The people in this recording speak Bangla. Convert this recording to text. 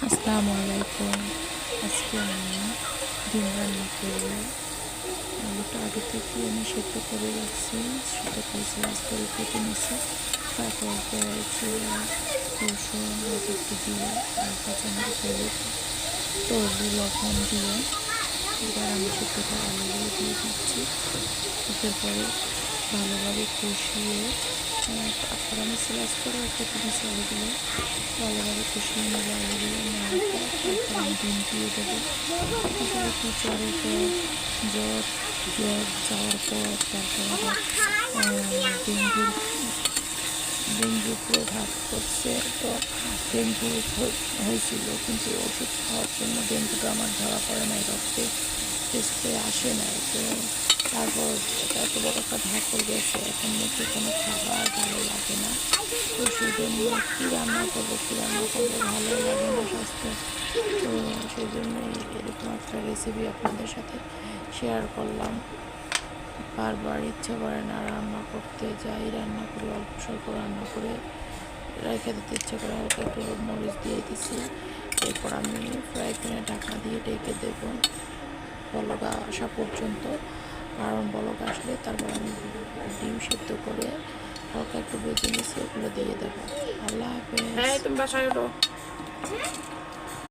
আসসালামু আলাইকুম। আজকে আমি ডিম রান্না করব। আলুটা আগে থেকে আমি সেদ্ধ করে রাখছি, সেদ্ধ করে স্লাইস করে কেটে নিয়েছি। তারপর জিরা, রসুন একটু দিয়ে আর কাঁচামরিচ, লবণ দিয়ে এবার আমি সেদ্ধ করে আলুগুলো দিয়ে দিচ্ছি। এর পরে ভালোভাবে কষিয়ে তারপর আমি স্লাইস করে কেটে নিয়েছি আলুগুলো, ভালোভাবে কষিয়ে নেবো। আলুগুলো নেওয়ার পর তারপর আমি ডিম দিয়ে দেবো। আসলে একটু জ্বরের পর জ্বর যাওয়ার পর তারপর ডেঙ্গুর ডেঙ্গুর প্রভাব পড়ছে। তো ডেঙ্গু হয়েছিল, কিন্তু ওষুধ খাওয়ার জন্য ডেঙ্গুটা আমার ধরা পড়ে নাই, রক্তে টেস্টে আসে নাই। তো তারপর এটা এত বড় একটা ধাকল গেছে, এখন মুখে কোনো খাবার ভালো লাগে না। তো সেই জন্য কী রান্না করবো ভালো লাগে না স্বাস্থ্য। তো সেই জন্যই এরকম একটা রেসিপি আপনাদের সাথে শেয়ার করলাম। বারবার ইচ্ছা করে না রান্না করতে, যাই রান্না করি অল্প স্বল্প রান্না করে রেখে দিতে ইচ্ছা করে। হালকা একটু মরিচ দিয়ে দিছি। এরপর আমি ফ্রাই প্যানে ঢাকনা দিয়ে ঢেকে দেবো বলক আসা পর্যন্ত। কারণ বলক আসলে তারপর আমি ডিম সেদ্ধ করে হালকা একটু ভেজে নিয়েছি, ওগুলো দিয়ে দেবো। আল্লাহ হাফেজ। তুমি বাসায়